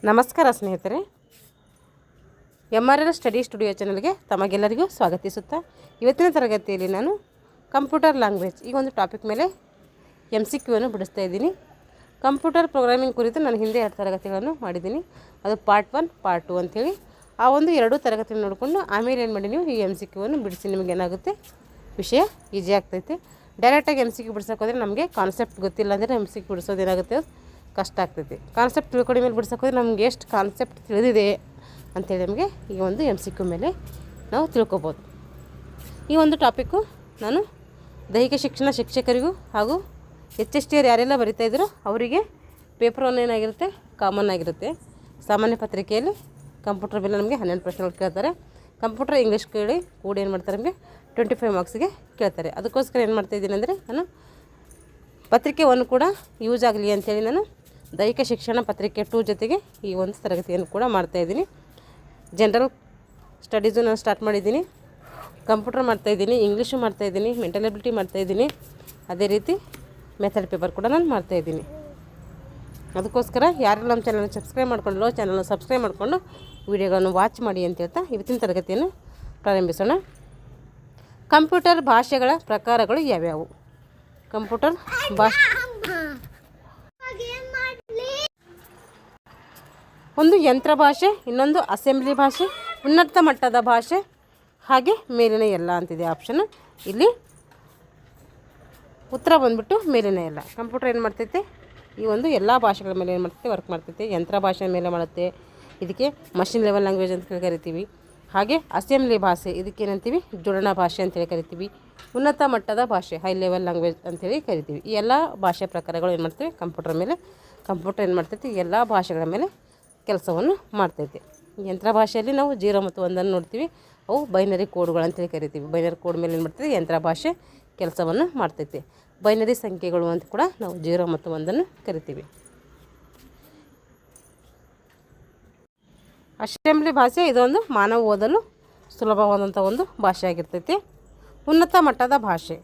ನಮಸ್ಕಾರ ಸ್ನೇಹಿತರೆ, MRL study studio ಚಾನಲ್ಗೆ ತಮಗೆಲ್ಲರಿಗೂ ಸ್ವಾಗತಿಸುತ್ತಾ ಇವತ್ತಿನ ತರಗತಿಯಲ್ಲಿ ನಾನು ಕಂಪ್ಯೂಟರ್ ಲ್ಯಾಂಗ್ವೇಜ್ ಈ ಒಂದು ಟಾಪಿಕ್ ಮೇಲೆ MCQ ಅನ್ನು ಬಿಡಿಸ್ತಾ ಇದ್ದೀನಿ. ಕಂಪ್ಯೂಟರ್ ಪ್ರೋಗ್ರಾಮಿಂಗ್ ಕುರಿತು ನಾನು ಹಿಂದೆ 2 ತರಗತಿಗಳನ್ನು ಮಾಡಿದ್ದೀನಿ. ಅದು ಪಾರ್ಟ್ 1 ಪಾರ್ಟ್ 2 ಅಂಥೇಳಿ ಆ ಒಂದು 2 ತರಗತಿಯನ್ನು ನೋಡಿಕೊಂಡು ಆಮೇಲೆ ಏನು ಮಾಡಿ ನೀವು ಈ MCQ ಅನ್ನು ಬಿಡಿಸಿ ನಿಮಗೆ ಏನಾಗುತ್ತೆ ವಿಷಯ ಈಸಿ ಆಗ್ತೈತೆ. ಡೈರೆಕ್ಟಾಗಿ MCQ ಬಿಡ್ಸೋಕೆ ಹೋದರೆ ನಮಗೆ ಕಾನ್ಸೆಪ್ಟ್ ಗೊತ್ತಿಲ್ಲ ಅಂದರೆ MCQ ಬಿಡಿಸೋದು ಏನಾಗುತ್ತೆ ಕಷ್ಟ ಆಗ್ತೈತಿ. ಕಾನ್ಸೆಪ್ಟ್ ತಿಳ್ಕೊಂಡು ಮೇಲೆ ಬಿಡ್ಸೋಕೆ ಹೋದರೆ ನಮ್ಗೆ ಎಷ್ಟು ಕಾನ್ಸೆಪ್ಟ್ ತಿಳಿದಿದೆ ಅಂಥೇಳಿ ನಮಗೆ ಈ ಒಂದು MCQ ಮೇಲೆ ನಾವು ತಿಳ್ಕೊಬೋದು. ಈ ಒಂದು ಟಾಪಿಕ್ಕು ನಾನು ದೈಹಿಕ ಶಿಕ್ಷಣ ಶಿಕ್ಷಕರಿಗೂ ಹಾಗೂ HST ಯಾರೆಲ್ಲ ಬರಿತಾಯಿದ್ರು ಅವರಿಗೆ ಪೇಪರ್ 1 ಏನಾಗಿರುತ್ತೆ ಕಾಮನ್ ಆಗಿರುತ್ತೆ. ಸಾಮಾನ್ಯ ಪತ್ರಿಕೆಯಲ್ಲಿ ಕಂಪ್ಯೂಟರ್ ಮೇಲೆ ನಮಗೆ 12 ಪ್ರಶ್ನೆಗಳು ಕೇಳ್ತಾರೆ. ಕಂಪ್ಯೂಟರ್ ಇಂಗ್ಲೀಷ್ ಕೇಳಿ ಕೂಡ ಏನು ಮಾಡ್ತಾರೆ ನಮಗೆ 25 ಮಾರ್ಕ್ಸ್ಗೆ ಕೇಳ್ತಾರೆ. ಅದಕ್ಕೋಸ್ಕರ ಏನು ಮಾಡ್ತಾಯಿದ್ದೀನಿ ಅಂದರೆ ನಾನು ಪತ್ರಿಕೆ 1 ಕೂಡ ಯೂಸ್ ಆಗಲಿ ಅಂಥೇಳಿ ನಾನು ದೈಹಿಕ ಶಿಕ್ಷಣ ಪತ್ರಿಕೆ 2 ಜೊತೆಗೆ ಈ ಒಂದು ತರಗತಿಯನ್ನು ಕೂಡ ಮಾಡ್ತಾಯಿದ್ದೀನಿ. ಜನರಲ್ ಸ್ಟಡೀಸು ನಾನು ಸ್ಟಾರ್ಟ್ ಮಾಡಿದ್ದೀನಿ, ಕಂಪ್ಯೂಟರ್ ಮಾಡ್ತಾಯಿದ್ದೀನಿ, ಇಂಗ್ಲೀಷು ಮಾಡ್ತಾಯಿದ್ದೀನಿ, ಮೆಂಟಲ್ ಎಬಿಲಿಟಿ ಮಾಡ್ತಾಯಿದ್ದೀನಿ, ಅದೇ ರೀತಿ ಮೆಥಡ್ ಪೇಪರ್ ಕೂಡ ನಾನು ಮಾಡ್ತಾಯಿದ್ದೀನಿ. ಅದಕ್ಕೋಸ್ಕರ ಯಾರೆಲ್ಲ ನಮ್ಮ ಚಾನಲ್ನ ಸಬ್ಸ್ಕ್ರೈಬ್ ಮಾಡ್ಕೊಂಡೋ ಚಾನಲ್ನ ಸಬ್ಸ್ಕ್ರೈಬ್ ಮಾಡಿಕೊಂಡು ವಿಡಿಯೋಗಳನ್ನು ವಾಚ್ ಮಾಡಿ ಅಂತ ಹೇಳ್ತಾ ಇವತ್ತಿನ ತರಗತಿಯನ್ನು ಪ್ರಾರಂಭಿಸೋಣ. ಕಂಪ್ಯೂಟರ್ ಭಾಷೆಗಳ ಪ್ರಕಾರಗಳು ಯಾವ್ಯಾವು? ಕಂಪ್ಯೂಟರ್ ಭಾಷೆ ಒಂದು ಯಂತ್ರ ಭಾಷೆ, ಇನ್ನೊಂದು ಅಸೆಂಬ್ಲಿ ಭಾಷೆ, ಉನ್ನತ ಮಟ್ಟದ ಭಾಷೆ, ಹಾಗೆ ಮೇಲಿನ ಎಲ್ಲ ಅಂತಿದೆ ಆಪ್ಷನ್. ಇಲ್ಲಿ ಉತ್ತರ ಬಂದ್ಬಿಟ್ಟು ಮೇಲಿನ ಎಲ್ಲ. ಕಂಪ್ಯೂಟರ್ ಏನು ಮಾಡ್ತೈತೆ ಈ ಒಂದು ಎಲ್ಲ ಭಾಷೆಗಳ ಮೇಲೆ ಏನು ಮಾಡ್ತೈತೆ ವರ್ಕ್ ಮಾಡ್ತೈತೆ. ಯಂತ್ರ ಭಾಷೆ ಮೇಲೆ ಮಾಡುತ್ತೆ, ಇದಕ್ಕೆ ಮಷಿನ್ ಲೆವೆಲ್ ಲ್ಯಾಂಗ್ವೇಜ್ ಅಂತ ಕರಿತೀವಿ. ಹಾಗೆ ಅಸೆಂಬ್ಲಿ ಭಾಷೆ ಇದಕ್ಕೆ ಏನಂತೀವಿ ಜೋಡಣಾ ಭಾಷೆ ಅಂತೇಳಿ ಕರಿತೀವಿ. ಉನ್ನತ ಮಟ್ಟದ ಭಾಷೆ ಹೈ ಲೆವೆಲ್ ಲ್ಯಾಂಗ್ವೇಜ್ ಅಂತೇಳಿ ಕರಿತೀವಿ. ಈ ಎಲ್ಲ ಭಾಷೆ ಪ್ರಕಾರಗಳು ಏನು ಮಾಡ್ತೀವಿ ಕಂಪ್ಯೂಟರ್ ಮೇಲೆ. ಕಂಪ್ಯೂಟರ್ ಏನು ಮಾಡ್ತೈತಿ ಎಲ್ಲ ಭಾಷೆಗಳ ಮೇಲೆ ಕೆಲಸವನ್ನು ಮಾಡ್ತೈತೆ. ಯಂತ್ರ ಭಾಷೆಯಲ್ಲಿ ನಾವು 0 ಮತ್ತು 1 ನೋಡ್ತೀವಿ. ಅವು ಬೈನರಿ ಕೋಡ್ಗಳು ಅಂತೇಳಿ ಕರಿತೀವಿ. ಬೈನರಿ ಕೋಡ್ ಮೇಲೆ ಏನು ಮಾಡ್ತೀವಿ ಯಂತ್ರ ಭಾಷೆ ಕೆಲಸವನ್ನು ಮಾಡ್ತೈತೆ. ಬೈನರಿ ಸಂಖ್ಯೆಗಳು ಅಂತ ಕೂಡ ನಾವು 0 ಮತ್ತು 1 ಕರಿತೀವಿ. ಅಸೆಂಬ್ಲಿ ಭಾಷೆ ಇದೊಂದು ಮಾನವ ಓದಲು ಸುಲಭವಾದಂಥ ಒಂದು ಭಾಷೆ ಆಗಿರ್ತೈತಿ. ಉನ್ನತ ಮಟ್ಟದ ಭಾಷೆ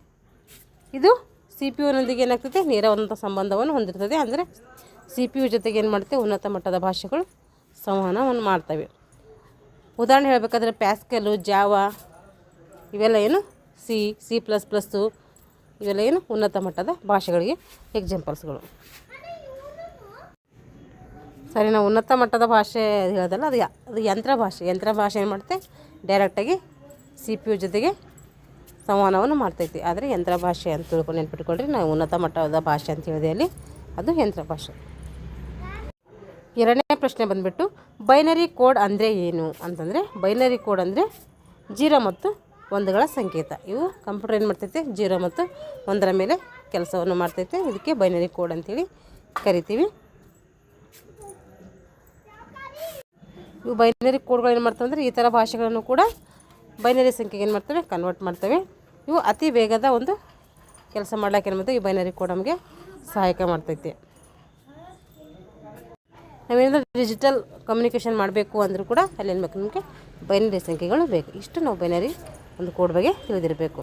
ಇದು CPU-ನೊಂದಿಗೆ ಏನಾಗ್ತೈತೆ ನೇರವಾದಂಥ ಸಂಬಂಧವನ್ನು ಹೊಂದಿರ್ತದೆ. ಅಂದರೆ CPU ಜೊತೆಗೆ ಏನು ಮಾಡ್ತೇವೆ ಉನ್ನತ ಮಟ್ಟದ ಭಾಷೆಗಳು ಸಂವಹನವನ್ನು ಮಾಡ್ತವೆ. ಉದಾಹರಣೆ ಹೇಳಬೇಕಾದ್ರೆ ಪ್ಯಾಸ್ಕಲು, ಜಾವಾ ಇವೆಲ್ಲ ಏನು C++, ಇವೆಲ್ಲ ಏನು ಉನ್ನತ ಮಟ್ಟದ ಭಾಷೆಗಳಿಗೆ ಎಕ್ಸಾಂಪಲ್ಸ್ಗಳು. ಸರಿ, ನಾವು ಉನ್ನತ ಮಟ್ಟದ ಭಾಷೆ ಹೇಳೋದಲ್ಲ, ಅದು ಯಂತ್ರ ಭಾಷೆ. ಯಂತ್ರ ಭಾಷೆ ಏನು ಮಾಡುತ್ತೆ ಡೈರೆಕ್ಟಾಗಿ CPU ಜೊತೆಗೆ ಸಂವಹನವನ್ನು ಮಾಡ್ತೈತಿ. ಆದರೆ ಯಂತ್ರ ಭಾಷೆ ಅಂತ ತಿಳ್ಕೊಂಡು ನೆನ್ಪಿಟ್ಕೊಳ್ರಿ. ನಾವು ಉನ್ನತ ಮಟ್ಟದ ಭಾಷೆ ಅಂತ ಹೇಳಿದೆ ಅಲ್ಲಿ, ಅದು ಯಂತ್ರ ಭಾಷೆ. 2ನೇ ಪ್ರಶ್ನೆ ಬಂದುಬಿಟ್ಟು ಬೈನರಿ ಕೋಡ್ ಅಂದರೆ ಏನು ಅಂತಂದರೆ, ಬೈನರಿ ಕೋಡ್ ಅಂದರೆ 0 ಮತ್ತು 1ಗಳ ಸಂಕೇತ. ಇವು ಕಂಪ್ಯೂಟರ್ ಏನು ಮಾಡ್ತೈತೆ 0 ಮತ್ತು 1ರ ಮೇಲೆ ಕೆಲಸವನ್ನು ಮಾಡ್ತೈತೆ. ಇದಕ್ಕೆ ಬೈನರಿ ಕೋಡ್ ಅಂತೇಳಿ ಕರಿತೀವಿ. ಇವು ಬೈನರಿ ಕೋಡ್ಗಳು ಏನು ಮಾಡ್ತವೆ ಅಂದರೆ ಈ ಥರ ಭಾಷೆಗಳನ್ನು ಕೂಡ ಬೈನರಿ ಸಂಖ್ಯೆಗೆ ಏನು ಮಾಡ್ತವೆ ಕನ್ವರ್ಟ್ ಮಾಡ್ತವೆ. ಇವು ಅತಿ ವೇಗದ ಒಂದು ಕೆಲಸ ಮಾಡ್ಲಿಕ್ಕೆ ಏನು ಮಾಡ್ತವೆ ಈ ಬೈನರಿ ಕೋಡ್ ನಮಗೆ ಸಹಾಯಕ ಮಾಡ್ತೈತೆ. ನಾವೇನಾದರೂ ಡಿಜಿಟಲ್ ಕಮ್ಯುನಿಕೇಷನ್ ಮಾಡಬೇಕು ಅಂದರೂ ಕೂಡ ಅಲ್ಲಿ ಏನು ಬೇಕು ನಮಗೆ ಬೈನರಿ ಸಂಖ್ಯೆಗಳು ಬೇಕು. ಇಷ್ಟು ನಾವು ಬೈನರಿ ಒಂದು ಕೋಡ್ ಬಗ್ಗೆ ತಿಳಿದಿರಬೇಕು.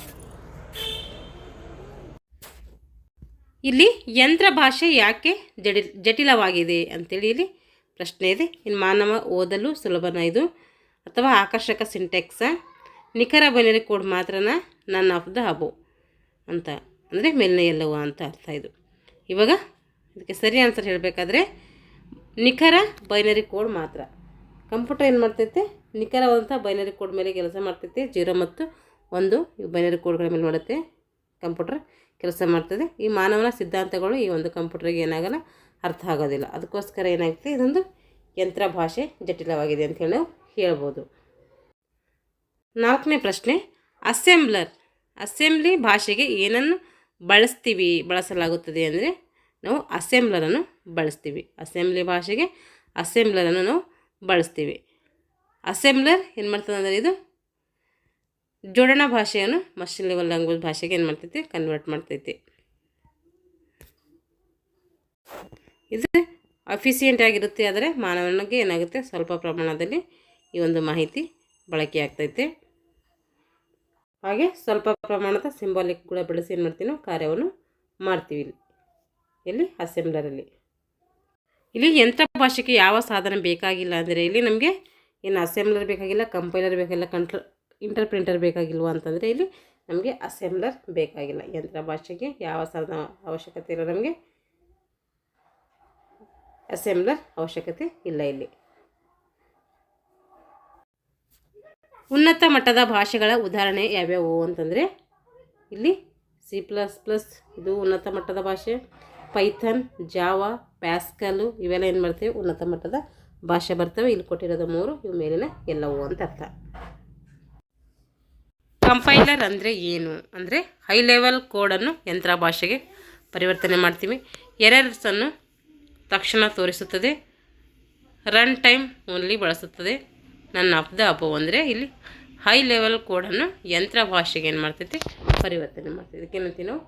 ಇಲ್ಲಿ ಯಂತ್ರ ಭಾಷೆ ಯಾಕೆ ಜಟಿಲವಾಗಿದೆ ಅಂತೇಳಿ ಇಲ್ಲಿ ಪ್ರಶ್ನೆ ಇದೆ. ಇನ್ನು ಮಾನವ ಓದಲು ಸುಲಭನ ಇದು ಅಥವಾ ಆಕರ್ಷಕ ಸಿಂಟೆಕ್ಸ, ನಿಖರ ಬೈನರಿ ಕೋಡ್ ಮಾತ್ರನ ನನ್ ಆಫ್ ದ ಅಬೋವ್ ಅಂತ ಅಂದರೆ ಮೇಲಿನ ಎಲ್ಲವೂ ಅಂತ ಅರ್ಥ ಇದು. ಇವಾಗ ಇದಕ್ಕೆ ಸರಿ ಆನ್ಸರ್ ಹೇಳಬೇಕಾದ್ರೆ ನಿಖರ ಬೈನರಿ ಕೋಡ್ ಮಾತ್ರ. ಕಂಪ್ಯೂಟರ್ ಏನು ಮಾಡ್ತೈತೆ ನಿಖರವಾದಂಥ ಬೈನರಿ ಕೋಡ್ ಮೇಲೆ ಕೆಲಸ ಮಾಡ್ತೈತೆ. 0 ಮತ್ತು 1 ಇವು ಬೈನರಿ ಕೋಡ್ಗಳ ಮೇಲೆ ಮಾಡುತ್ತೆ ಕಂಪ್ಯೂಟರ್ ಕೆಲಸ ಮಾಡ್ತದೆ. ಈ ಮಾನವನ ಸಿದ್ಧಾಂತಗಳು ಈ ಒಂದು ಕಂಪ್ಯೂಟರ್ಗೆ ಏನಾಗಲ್ಲ ಅರ್ಥ ಆಗೋದಿಲ್ಲ. ಅದಕ್ಕೋಸ್ಕರ ಏನಾಗುತ್ತೆ ಇದೊಂದು ಯಂತ್ರ ಭಾಷೆ ಜಟಿಲವಾಗಿದೆ ಅಂಥೇಳಿ ನಾವು ಹೇಳ್ಬೋದು. 4ನೇ ಪ್ರಶ್ನೆ ಅಸೆಂಬ್ಲಿ ಭಾಷೆಗೆ ಏನನ್ನು ಬಳಸಲಾಗುತ್ತದೆ ಅಂದರೆ ನಾವು ಅಸೆಂಬ್ಲರನ್ನು ಬಳಸ್ತೀವಿ. ಅಸೆಂಬ್ಲಿ ಭಾಷೆಗೆ ಅಸೆಂಬ್ಲರನ್ನು ನಾವು ಬಳಸ್ತೀವಿ. ಅಸೆಂಬ್ಲರ್ ಏನು ಮಾಡ್ತದೆ ಅಂದರೆ ಇದು ಜೋಡಣಾ ಭಾಷೆಯನ್ನು ಮಷಿನ್ ಲೆವೆಲ್ ಲ್ಯಾಂಗ್ವೇಜ್ ಭಾಷೆಗೆ ಏನು ಮಾಡ್ತೈತಿ ಕನ್ವರ್ಟ್ ಮಾಡ್ತೈತಿ. ಇದು ಅಫಿಸಿಯೆಂಟ್ ಆಗಿರುತ್ತೆ. ಆದರೆ ಮಾನವನಿಗೆ ಏನಾಗುತ್ತೆ ಸ್ವಲ್ಪ ಪ್ರಮಾಣದಲ್ಲಿ ಈ ಒಂದು ಮಾಹಿತಿ ಬಳಕೆ ಆಗ್ತೈತೆ. ಹಾಗೆ ಸ್ವಲ್ಪ ಪ್ರಮಾಣದ ಸಿಂಬಾಲಿಕ್ ಕೂಡ ಬಳಸಿ ಏನು ಮಾಡ್ತೀವಿ ನಾವು ಕಾರ್ಯವನ್ನು ಮಾಡ್ತೀವಿ ಇಲ್ಲಿ ಅಸೆಂಬ್ಲರಲ್ಲಿ. ಇಲ್ಲಿ ಯಂತ್ರ ಭಾಷೆಗೆ ಯಾವ ಸಾಧನ ಬೇಕಾಗಿಲ್ಲ ಅಂದರೆ ಇಲ್ಲಿ ನಮಗೆ ಏನು ಅಸೆಂಬ್ಲರ್ ಬೇಕಾಗಿಲ್ಲ, ಕಂಪೈಲರ್ ಬೇಕಾಗಿಲ್ಲ, ಇಂಟರ್ಪ್ರಿಂಟರ್ ಬೇಕಾಗಿಲ್ವ ಅಂತಂದರೆ ಇಲ್ಲಿ ನಮಗೆ ಅಸೆಂಬ್ಲರ್ ಬೇಕಾಗಿಲ್ಲ. ಯಂತ್ರ ಭಾಷೆಗೆ ಯಾವ ಸಾಧನ ಅವಶ್ಯಕತೆ ಇಲ್ಲ, ನಮಗೆ ಅಸೆಂಬ್ಲರ್ ಅವಶ್ಯಕತೆ ಇಲ್ಲ. ಇಲ್ಲಿ ಉನ್ನತ ಮಟ್ಟದ ಭಾಷೆಗಳ ಉದಾಹರಣೆ ಯಾವ್ಯಾವು ಅಂತಂದರೆ ಇಲ್ಲಿ C++ ಇದು ಉನ್ನತ ಮಟ್ಟದ ಭಾಷೆ, ಪೈಥನ್, ಜಾವಾ, ಪ್ಯಾಸ್ಕಲು ಇವೆಲ್ಲ ಏನು ಮಾಡ್ತೇವೆ ಉನ್ನತ ಮಟ್ಟದ ಭಾಷೆ ಬರ್ತವೆ. ಇಲ್ಲಿ ಕೊಟ್ಟಿರೋದು 3 ಇವು ಮೇಲಿನ ಎಲ್ಲವೂ ಅಂತ ಅರ್ಥ. ಕಂಪೈಲರ್ ಅಂದರೆ ಏನು ಅಂದರೆ ಹೈ ಲೆವೆಲ್ ಕೋಡನ್ನು ಯಂತ್ರ ಭಾಷೆಗೆ ಪರಿವರ್ತನೆ ಮಾಡ್ತೀವಿ. ಎರರ್ಸನ್ನು ತಕ್ಷಣ ತೋರಿಸುತ್ತದೆ. ರನ್ ಟೈಮ್ ಓನ್ಲಿ ಬಳಸುತ್ತದೆ. ನನ್ ಆಫ್ ದ ಅಬೋವ್ ಅಂದರೆ ಇಲ್ಲಿ ಹೈ ಲೆವೆಲ್ ಕೋಡನ್ನು ಯಂತ್ರ ಭಾಷೆಗೆ ಏನು ಮಾಡ್ತೈತಿ ಪರಿವರ್ತನೆ ಮಾಡ್ತೀವಿ. ಇದಕ್ಕೇನಂತೀವಿ ನಾವು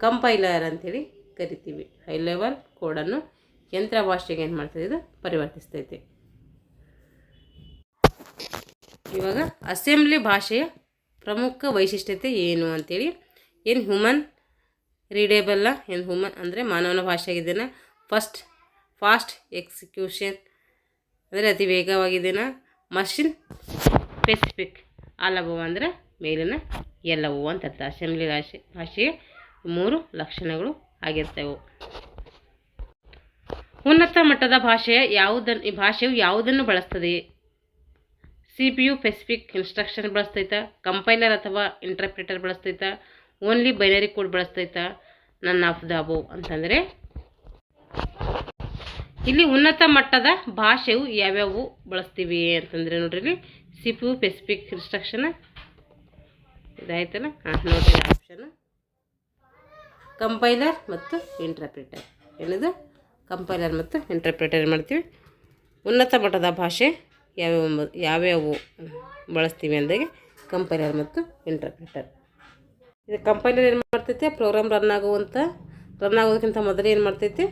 ಕಂಪೈಲರ್ ಅಂಥೇಳಿ ಕರಿತೀವಿ. ಹೈ ಲೆವೆಲ್ ಕೋಡನ್ನು ಯಂತ್ರ ಭಾಷೆಗೆ ಏನು ಮಾಡ್ತದೆ ಇದು ಪರಿವರ್ತಿಸ್ತೈತೆ. ಇವಾಗ ಅಸೆಂಬ್ಲಿ ಭಾಷೆಯ ಪ್ರಮುಖ ವೈಶಿಷ್ಟ್ಯತೆ ಏನು ಅಂಥೇಳಿ, ಏನು ಹ್ಯೂಮನ್ ರೀಡೇಬಲ್ಲ, ಏನು ಹ್ಯೂಮನ್ ಅಂದರೆ ಮಾನವನ ಭಾಷೆಯಾಗಿದ್ದೇನೆ, ಫಾಸ್ಟ್ ಎಕ್ಸಿಕ್ಯೂಷನ್ ಅಂದರೆ ಅತಿ ವೇಗವಾಗಿದ್ದೇನೆ, ಮಷಿನ್ ಸ್ಪೆಸಿಫಿಕ್ ಅಲಭವ ಅಂದರೆ ಮೇಲಿನ ಎಲ್ಲವೂ ಅಂತ ಅರ್ಥ. ಅಸೆಂಬ್ಲಿ ಭಾಷೆಯ 3 ಲಕ್ಷಣಗಳು ಆಗಿರ್ತವೆ. ಉನ್ನತ ಮಟ್ಟದ ಭಾಷೆಯು ಯಾವುದನ್ನು ಬಳಸ್ತದೆ? CPU ಸ್ಪೆಸಿಫಿಕ್ ಇನ್ಸ್ಟ್ರಕ್ಷನ್ ಬಳಸ್ತೈತಾ, ಕಂಪೈಲರ್ ಅಥವಾ ಇಂಟರ್ಪ್ರಿಟರ್ ಬಳಸ್ತೈತಾ, ಓನ್ಲಿ ಬೈನರಿ ಕೋಡ್ ಬಳಸ್ತೈತಾ, ನನ್ ಆಫ್ ದ ಅಬೋವ್ ಅಂತಂದರೆ ಇಲ್ಲಿ ಉನ್ನತ ಮಟ್ಟದ ಭಾಷೆಯು ಯಾವ್ಯಾವು ಬಳಸ್ತೀವಿ ಅಂತಂದರೆ ನೋಡ್ರಿ, ಇಲ್ಲಿ CPU ಸ್ಪೆಸಿಫಿಕ್ ಇನ್ಸ್ಟ್ರಕ್ಷನ್ ಇದಾಯ್ತಲ್ಲ, ನೋಡ್ರಿ ಆಪ್ಷನ್ ಕಂಪೈಲರ್ ಮತ್ತು ಇಂಟರ್ಪ್ರಿಟರ್. ಏನಿದು ಕಂಪೈಲರ್ ಮತ್ತು ಇಂಟರ್ಪ್ರಿಟರ್ ಮಾಡ್ತೀವಿ. ಉನ್ನತ ಮಟ್ಟದ ಭಾಷೆ ಯಾವ್ಯಾವು ಬಳಸ್ತೀವಿ ಅಂದಾಗೆ ಕಂಪೈಲರ್ ಮತ್ತು ಇಂಟರ್ಪ್ರಿಟರ್. ಇದು ಕಂಪೈಲರ್ ಏನು ಮಾಡ್ತೈತೆ, ಪ್ರೋಗ್ರಾಮ್ ರನ್ ಆಗೋದಕ್ಕಿಂತ ಮೊದಲೇ ಏನು ಮಾಡ್ತೈತೆ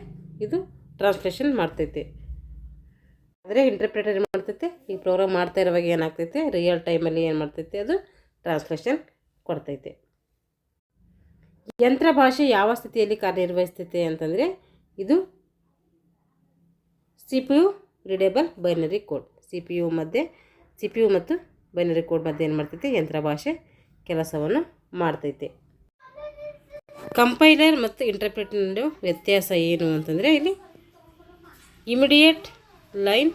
ಇದು ಟ್ರಾನ್ಸ್ಲೇಷನ್ ಮಾಡ್ತೈತೆ. ಆದರೆ ಇಂಟರ್ಪ್ರಿಟರ್ ಏನು ಮಾಡ್ತೈತೆ, ಈ ಪ್ರೋಗ್ರಾಮ್ ಮಾಡ್ತಾ ಇರುವಾಗ ಏನಾಗ್ತೈತೆ ರಿಯಲ್ ಟೈಮಲ್ಲಿ ಏನು ಮಾಡ್ತೈತೆ ಅದು ಟ್ರಾನ್ಸ್ಲೇಷನ್ ಕೊಡ್ತೈತೆ. ಯಂತ್ರ ಭಾಷೆ ಯಾವ ಸ್ಥಿತಿಯಲ್ಲಿ ಕಾರ್ಯನಿರ್ವಹಿಸ್ತೈತೆ ಅಂತಂದರೆ ಇದು CPU readable binary code. CPU ಮತ್ತು ಬೈನರಿ ಕೋಡ್ ಮಧ್ಯೆ ಏನು ಮಾಡ್ತೈತೆ ಯಂತ್ರ ಭಾಷೆ ಕೆಲಸವನ್ನು ಮಾಡ್ತೈತೆ. ಕಂಪೈಲರ್ ಮತ್ತು ಇಂಟರ್ಪ್ರಿಟರ್ ವ್ಯತ್ಯಾಸ ಏನು ಅಂತಂದರೆ ಇಲ್ಲಿ ಇಮಿಡಿಯೇಟ್ ಲೈನ್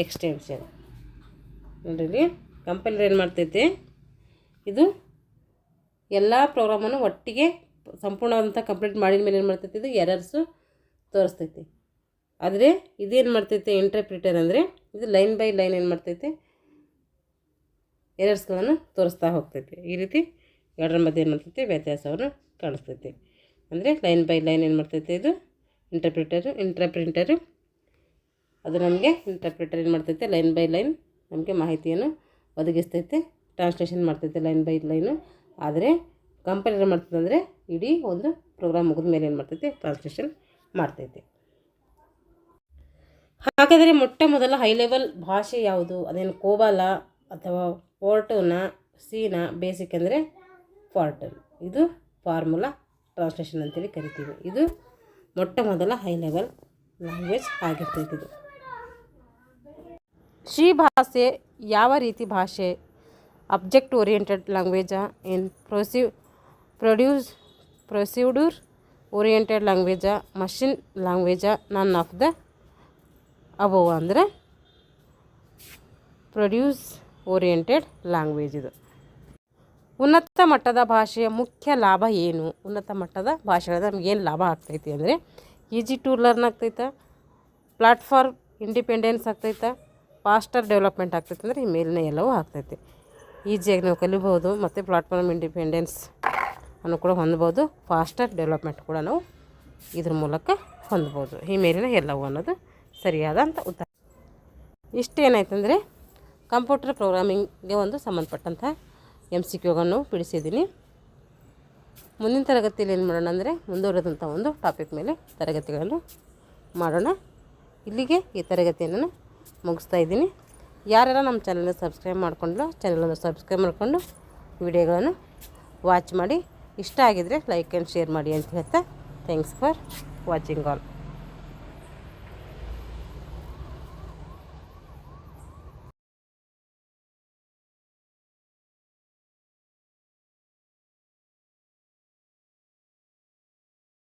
ಎಕ್ಸ್ಟೆನ್ಷನ್ ನೋಡಿರಿ. ಕಂಪೈಲರ್ ಏನು ಮಾಡ್ತೈತೆ, ಇದು ಎಲ್ಲ ಪ್ರೋಗ್ರಾಮನ್ನು ಒಟ್ಟಿಗೆ ಸಂಪೂರ್ಣವಾದಂಥ ಕಂಪ್ಲೀಟ್ ಮಾಡಿದ ಮೇಲೆ ಏನು ಮಾಡ್ತೈತೆ ಇದು ಎರರ್ಸು ತೋರಿಸ್ತೈತೆ. ಆದರೆ ಇದೇನು ಮಾಡ್ತೈತೆ ಇಂಟರ್ಪ್ರಿಟರ್ ಅಂದರೆ ಇದು ಲೈನ್ ಬೈ ಲೈನ್ ಏನು ಮಾಡ್ತೈತೆ ಎರರ್ಸ್ಗಳನ್ನು ತೋರಿಸ್ತಾ ಹೋಗ್ತೈತೆ. ಈ ರೀತಿ ಎರಡರ ಮಧ್ಯೆ ಏನು ಮಾಡ್ತೈತೆ ವ್ಯತ್ಯಾಸವನ್ನು ಕಾಣಿಸ್ತೈತೆ. ಅಂದರೆ ಲೈನ್ ಬೈ ಲೈನ್ ಏನು ಮಾಡ್ತೈತೆ ಇದು ಇಂಟರ್ಪ್ರಿಂಟರು ಅದು ನಮಗೆ ಇಂಟರ್ಪ್ರಿಟರ್ ಏನು ಮಾಡ್ತೈತೆ ಲೈನ್ ಬೈ ಲೈನ್ ನಮಗೆ ಮಾಹಿತಿಯನ್ನು ಒದಗಿಸ್ತೈತೆ, ಟ್ರಾನ್ಸ್ಲೇಷನ್ ಮಾಡ್ತೈತೆ ಲೈನ್ ಬೈ ಲೈನು. ಆದರೆ ಕಂಪೈಲರ್ ಮಾಡ್ತದೆ ಅಂದರೆ ಇಡೀ ಒಂದು ಪ್ರೋಗ್ರಾಮ್ ಮುಗಿದ ಮೇಲೆ ಏನು ಮಾಡ್ತೈತೆ ಟ್ರಾನ್ಸ್ಲೇಷನ್ ಮಾಡ್ತೈತೆ. ಹಾಗಾದರೆ ಮೊಟ್ಟ ಮೊದಲ ಹೈ ಲೆವೆಲ್ ಭಾಷೆ ಯಾವುದು? ಅದೇನು ಕೋಬಾಲ ಅಥವಾ ಫೋರ್ಟೋನ, ಸಿನ, ಬೇಸಿಕ್ ಅಂದರೆ ಫಾರ್ಟಲ್. ಇದು ಫಾರ್ಮುಲಾ ಟ್ರಾನ್ಸ್ಲೇಷನ್ ಅಂತೇಳಿ ಕರಿತೀವಿ. ಇದು ಮೊಟ್ಟ ಮೊದಲ ಹೈ ಲೆವೆಲ್ ಲ್ಯಾಂಗ್ವೇಜ್ ಆಗಿರ್ತೈತೆ. ಇದು ಸಿ ಭಾಷೆ ಯಾವ ರೀತಿ ಭಾಷೆ? ಅಬ್ಜೆಕ್ಟ್ ಓರಿಯೆಂಟೆಡ್ ಲ್ಯಾಂಗ್ವೇಜಾ, ಏನು ಪ್ರೊಸೀಡ್ಯೂರ್ ಓರಿಯೆಂಟೆಡ್ ಲ್ಯಾಂಗ್ವೇಜಾ, ಮಷಿನ್ ಲ್ಯಾಂಗ್ವೇಜಾ, ನನ್ ಆಫ್ ದ ಅಬೋವ್ ಅಂದರೆ ಪ್ರೊಡ್ಯೂಸ್ ಓರಿಯೆಂಟೆಡ್ ಲ್ಯಾಂಗ್ವೇಜ್. ಇದು ಉನ್ನತ ಮಟ್ಟದ ಭಾಷೆಯ ಮುಖ್ಯ ಲಾಭ ಏನು? ಉನ್ನತ ಮಟ್ಟದ ಭಾಷೆಗಳಿಂದ ನಮ್ಗೆ ಏನು ಲಾಭ ಆಗ್ತೈತಿ ಅಂದರೆ ಈಜಿ ಟು ಲರ್ನ್ ಆಗ್ತೈತೆ, ಪ್ಲಾಟ್ಫಾರ್ಮ್ ಇಂಡಿಪೆಂಡೆನ್ಸ್ ಆಗ್ತೈತೆ, ಫಾಸ್ಟರ್ ಡೆವಲಪ್ಮೆಂಟ್ ಆಗ್ತೈತೆ. ಅಂದರೆ ಈ ಮೇಲಿನ ಎಲ್ಲವೂ ಆಗ್ತೈತೆ. ಈಸಿಯಾಗಿ ನಾವು ಕಲಿಬೋದು ಮತ್ತು ಪ್ಲಾಟ್ಫಾರ್ಮ್ ಇಂಡಿಪೆಂಡೆನ್ಸ್ ಅನ್ನು ಕೂಡ ಹೊಂದ್ಬೋದು, ಫಾಸ್ಟರ್ ಡೆವಲಪ್ಮೆಂಟ್ ಕೂಡ ನಾವು ಇದ್ರ ಮೂಲಕ ಹೊಂದ್ಬೋದು. ಈ ಮೇಲಿನ ಎಲ್ಲವೂ ಅನ್ನೋದು ಸರಿಯಾದಂಥ ಉತ್ತರ. ಇಷ್ಟೇನಾಯ್ತಂದರೆ ಕಂಪ್ಯೂಟರ್ ಪ್ರೋಗ್ರಾಮಿಂಗ್ಗೆ ಒಂದು ಸಂಬಂಧಪಟ್ಟಂಥ MCQಗಳನ್ನು ಬಿಡಿಸಿದ್ದೀನಿ. ಮುಂದಿನ ತರಗತಿಯಲ್ಲಿ ಏನು ಮಾಡೋಣ ಅಂದರೆ ಮುಂದುವರೆದಂಥ ಒಂದು ಟಾಪಿಕ್ ಮೇಲೆ ತರಗತಿಗಳನ್ನು ಮಾಡೋಣ. ಇಲ್ಲಿಗೆ ಈ ತರಗತಿಯನ್ನು ಮುಗಿಸ್ತಾ ಇದ್ದೀನಿ. ಯಾರೆಲ್ಲ ನಮ್ಮ ಚಾನಲ್ನ ಸಬ್ಸ್ಕ್ರೈಬ್ ಮಾಡ್ಕೊಂಡಿಲ್ಲ ಚಾನಲನ್ನು ಸಬ್ಸ್ಕ್ರೈಬ್ ಮಾಡಿಕೊಂಡು ವಿಡಿಯೋಗಳನ್ನು ವಾಚ್ ಮಾಡಿ. ಇಷ್ಟ ಆಗಿದರೆ ಲೈಕ್ ಆ್ಯಂಡ್ ಶೇರ್ ಮಾಡಿ ಅಂತ ಹೇಳ್ತಾ ಥ್ಯಾಂಕ್ಸ್ ಫಾರ್ ವಾಚಿಂಗ್ ಆಲ್.